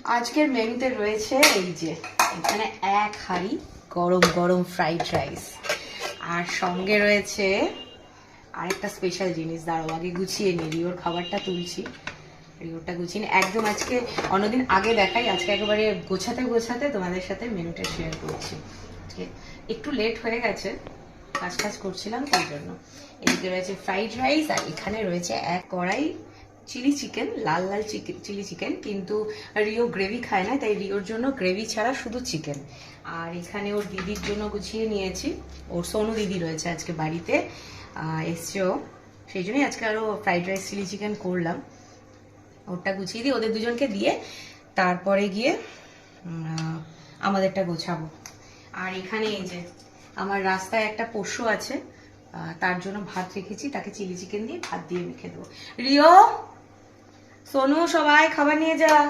আজকের মেনুতে রয়েছে এই যে এখানে এক হাঁড়ি গরম গরম ফ্রাইড রাইস, আর সঙ্গে রয়েছে আরেকটা স্পেশাল জিনিস। দাঁড়াও আগে গুছিয়ে নিই, রিওর খাবারটা তুলছি। রিওরটা গুছিয়ে নিই একদম। আজকে অন্যদিন আগে দেখাই, আজকে একেবারে গোছাতে গোছাতে তোমাদের সাথে মেনুটা শেয়ার করছি। আজকে একটু লেট হয়ে গেছে, কাজ করছিলাম তাই জন্য। এদিকে রয়েছে ফ্রাইড রাইস, আর এখানে রয়েছে এক কড়াই চিলি চিকেন, লাল লাল চিলি চিকেন, কিন্তু রিও গ্রেভি খায় না, তাই রিওর জন্য গ্রেভি ছাড়া শুধু চিকেন। আর এখানে ওর দিদির জন্য গুছিয়ে নিয়েছি, ওর সোনু দিদি রয়েছে আজকে বাড়িতে, এসছেও, সেই জন্যই আজকে আরও ফ্রাইড রাইস চিলি চিকেন করলাম। ওরটা গুছিয়ে দিই, ওদের দুজনকে দিয়ে তারপরে গিয়ে আমাদেরটা গোছাবো। আর এখানে এই যে আমার রাস্তায় একটা পোষ্য আছে, তার জন্য ভাত রেখেছি, তাকে চিলি চিকেন দিয়ে ভাত দিয়ে মেখে দেবো। রিও, সোনু, সবাই খাবার নিয়ে যা।